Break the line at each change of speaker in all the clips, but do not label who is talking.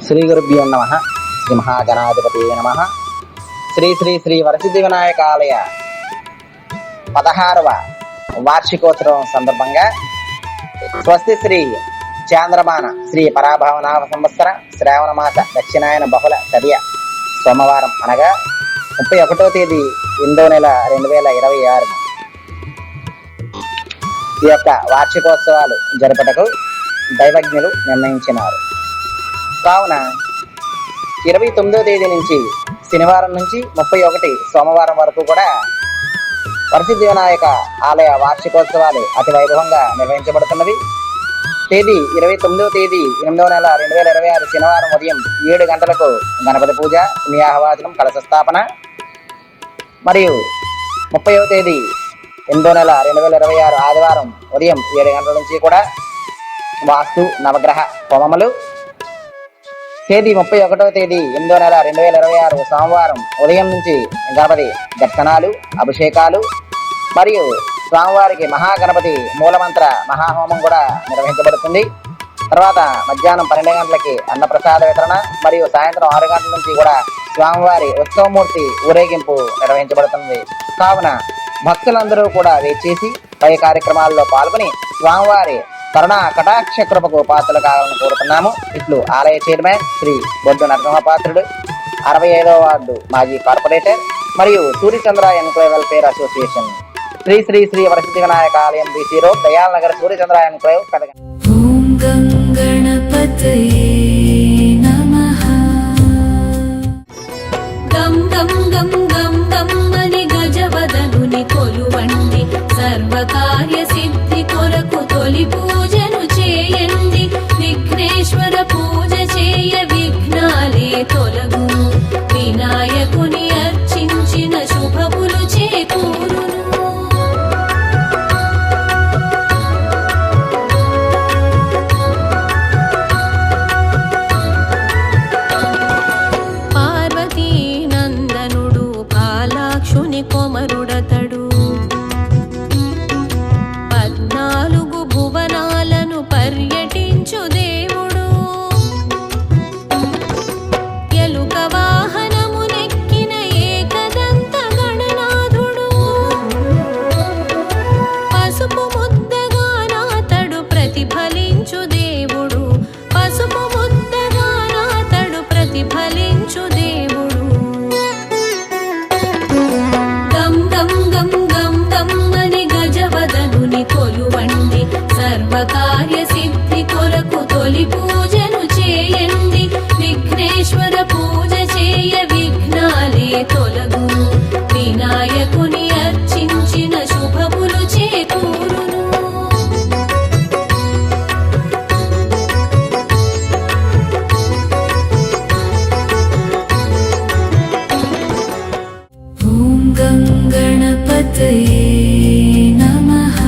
శ్రీ గురుభ్యో నమః. శ్రీ మహాగణాధిపతి నమః. శ్రీ శ్రీ శ్రీ వరసిద్ధి వినాయక ఆలయ 16వ వార్షికోత్సవం సందర్భంగా స్వస్తి శ్రీ చాంద్రమాన శ్రీ పరాభవనామ సంవత్సర శ్రావణ మాస దక్షిణాయన బహుళ తదియ సోమవారం అనగా 31వ తేదీ 8వ నెల 2026 ఈ యొక్క వార్షికోత్సవాలు జరుపుటకు దైవజ్ఞులు నిర్ణయించినారు. కావున 29వ తేదీ నుంచి శనివారం నుంచి 31 సోమవారం వరకు కూడా వరసిద్ధి వినాయక ఆలయ వార్షికోత్సవాలు అతి వైభవంగా నిర్వహించబడుతున్నవి. తేదీ 29వ తేదీ 8వ నెల 2026 శనివారం ఉదయం 7 గంటలకు గణపతి పూజ, పుణ్యాహవాచనం, కలశ స్థాపన మరియు 30వ తేదీ 8వ నెల 2026 ఆదివారం ఉదయం 7 గంటల నుంచి కూడా వాస్తు నవగ్రహ హోమములు. తేదీ 31వ తేదీ 8వ నెల 2026 సోమవారం ఉదయం నుంచి గణపతి దర్శనాలు, అభిషేకాలు మరియు స్వామివారికి మహాగణపతి మూలమంత్ర మహాహోమం కూడా నిర్వహించబడుతుంది. తర్వాత మధ్యాహ్నం 12 గంటలకి అన్నప్రసాద వితరణ మరియు సాయంత్రం 6 గంటల నుంచి కూడా స్వామివారి ఉత్సవమూర్తి ఊరేగింపు నిర్వహించబడుతుంది. కావున భక్తులందరూ కూడా వేచేసి పై కార్యక్రమాల్లో పాల్గొని స్వామివారి కరుణా కటాక్ష కృపకు పాత్రలు కావాలని కోరుతున్నాము. ఇట్లు ఆలయ చైర్మన్ శ్రీ బొడ్డు నరసింహపాత్రుడు, 65వ వార్డు మాజీ కార్పొరేటర్ మరియు Suryachandra enclave welfare association, Shri Shri Shri Varasiddhi Vinayaka ఆలయం, BC road, Dayal Nagar, Suryachandra enclave, కథ.
ఓం గం గణపతయే నమః. గం గం గం గం గం అని గజవదనుని కొలువండి, సర్వకార్య సిద్ధి కొరకు తొలి పూజను చేయండి. విఘ్నేశ్వర పూజ చేయ విఘ్నాలే తొలగును, వినాయకుని అర్చించిన శుభములు చేకూరును. పార్వతీ నందనుడు పాలాక్షుని కొమరుడతడు, 14 భువనాలను పర్యటించు దేవుడు. ఎలుక వాహనమునెక్కిన ఏకదంత గణనాథుడు, పసుపు ముద్దగానాతడు ప్రతిఫలించు దేవుడు. పసుపు ముద్దగానాతడు ప్రతిఫలించు దేవుడు. గం గం గం గం గం అని గజవదనుని కొలువండి, సర్వకార్య సిద్ధి కొరకు తొలి పూజను చేయండి. విఘ్నేశ్వర పూజ చేయ విఘ్నాలే తొలగును, వినాయకుని అర్చించిన శుభములు చేకూరును. ఓం గం గణపతయే నమః.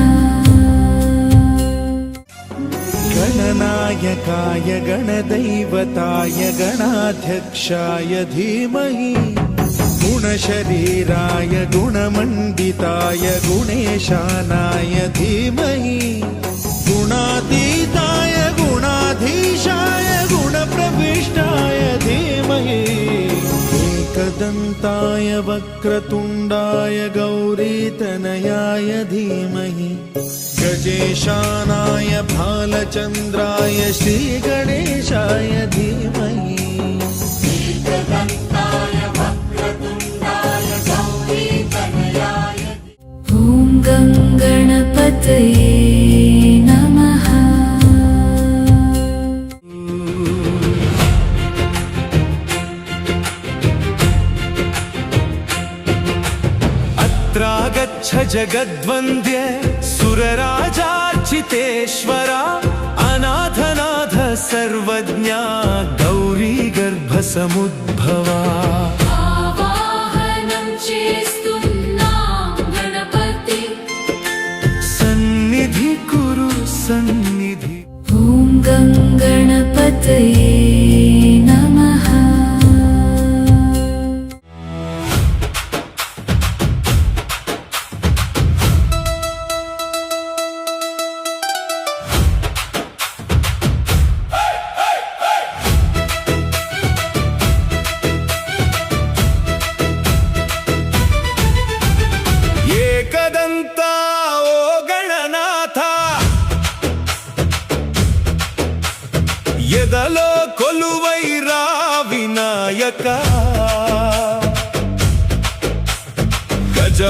गणनायकाय गणदैवताय गणाध्यक्षाय धीमहि, गुणशरीराय गुणमण्डिताय गुणेशानाय धीमहि, गुणातीताय गुणाधीशाय गुणप्रविष्टाय धीमहि, एकदन्ताय वक्रतुण्डाय गौरीतनयाय धीमहि, गजेशानाय भालचन्द्राय श्रीगणेशाय धीमहि.
ఓం గం గణపతయే నమః.
अत्रागच्छ जगद्वन्द्य सुरराजार्चितेश्वरा, अनाथनाथ सर्वज्ञा गौरी गर्भसमुद्भवा.
ఆవాహనం చేస్తున్నాం గణపతి,
सन्निधि कुरु सन्निधि.
ఓం గం గణపతయే నమః.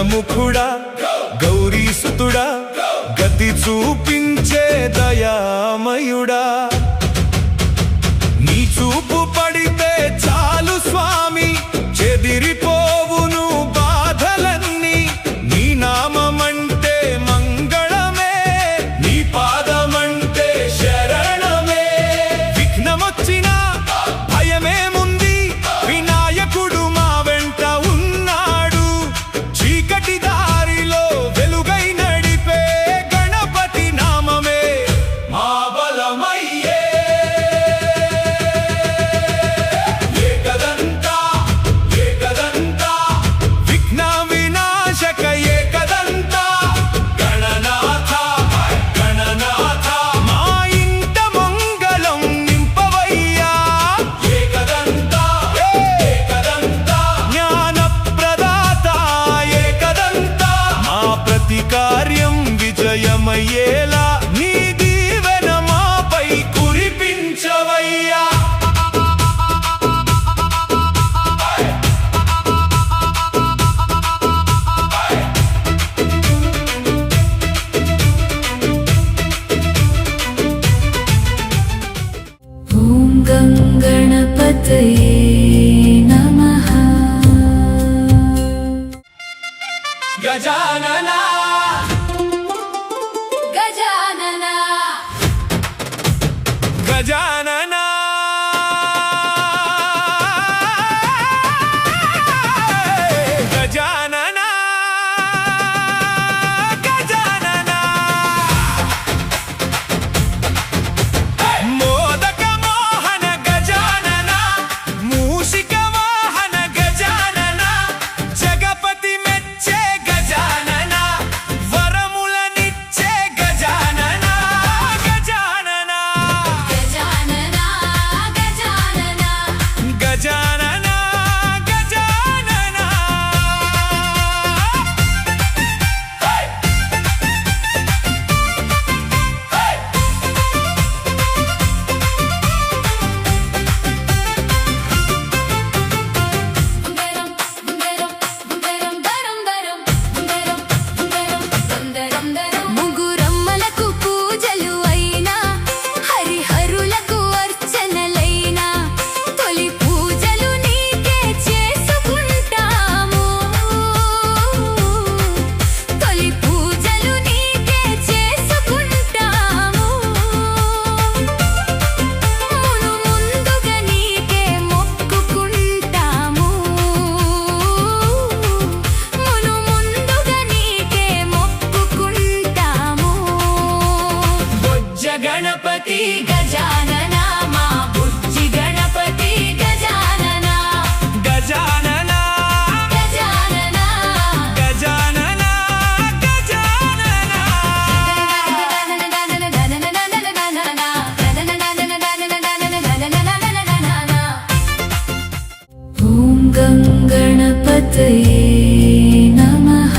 గజముఖుడా గౌరీసుతుడా గతి చూపించే దయామయుడా నీ చూపు పడితే చాలు స్వామి చెదిరిపోవును బాధలన్నీ నీ నామమంటే మంగళమే నీ పాదమంటే శరణమే విఘ్నమొచ్చినా భయమేముంది వినాయకుడు మా వెంట ఉన్నాడు చీకటి దారిలో వెలుగై నడిపే గణపతి నామమే మా బలమయ్యే ఏకదంతా ఏకదంతా విఘ్న వినాశక ఏకదంతా గణనాథ గణనాథ మా ఇంట మంగళం నింపవయ్యా ఏకదంతా ఏకదంతా జ్ఞానప్రదాత ఏకదంతా మా ప్రతి కార్యం విజయమయ్యేలా నీ దీవెన మాపై కురిపించవయ్యా
ॐ गङ्गणपतये नमः
గజానన
गजानना
గజానన గజానన గజానన మోదక మోహన గజానన మూషిక వాహన గజానన జగపతి మెచ్చే గజానన వరములనిచ్చే గజానన గజానన
गजानना गजानना
గజానన గజానన
ఉంగరం ఉంగరం ఉంగరం దరం దరం ఉంగరం ఉంగరం ఉంగరం దరం ముగురమ్మలకు పూజలు అయినా హరిహరులకు అర్చనలైనా తొలి పూజలు నీకే చేసుకుంటాము తొలి పూజలు నీకే చేసుకుంటాము మును ముందుగా నీకే మొక్కుకుంటాము మును ముందుగా నీకే మొక్కుకుంటాము
బొజ్జ గణపతి
గజానన మా బుజ్జి గణపతి గజానన
గజానన
గజానన
గజానన
ॐ गङ्गणपतये नमः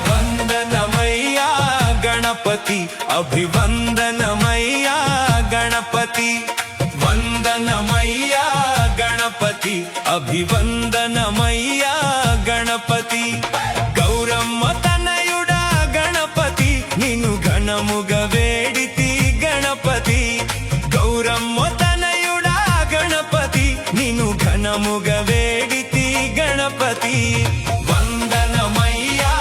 వందనమయ్యా గణపతి అభివందనమయ్యా గణపతి వందనమయ్యా గణపతి అభివందనమయ్యా గణపతి గౌరమ్మ తనయుడా గణపతి నిన్ను ఘనముగా వేడితి గణపతి గౌరమ్మ తనయుడా గణపతి నిన్ను ఘనముగా వేడితి గణపతి వందనమయ్యా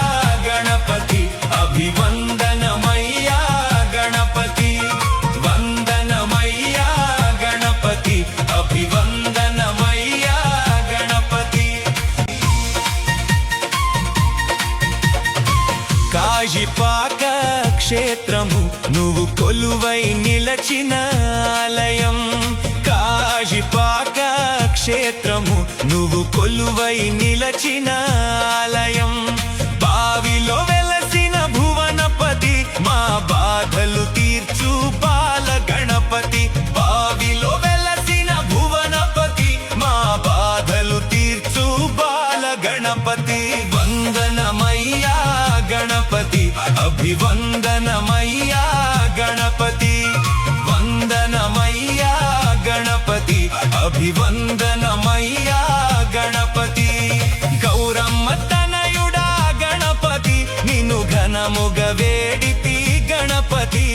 గణపతి అభివందనమయ్యా గణపతి వందనమయ్యా గణపతి అభివందనమయ్యా గణపతి కాశీపాక క్షేత్రము నువ్వు కొలువై నిలచిన ఆలయం కాశీపాక క్షేత్రము నువ్వు కొలువై నిలచిన ఆలయం బావిలో వెలసిన భువనపతి మా బాధలు తీర్చు బాల గణపతి బావిలో అభివందనమయ్యా గణపతి వందనమయ్యా గణపతి అభివందనమయ్యా గణపతి గౌరమ్మ తనయుడా గణపతి నిన్ను ఘనముగ వేడితి గణపతి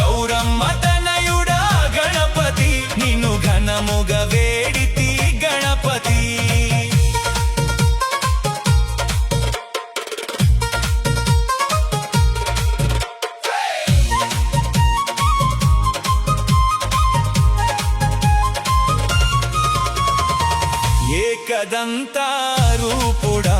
గౌరమ్మ తనయుడా గణపతి నిన్ను ఘనముగ వేడితి గణపతి ఏకదంతా రూపుడా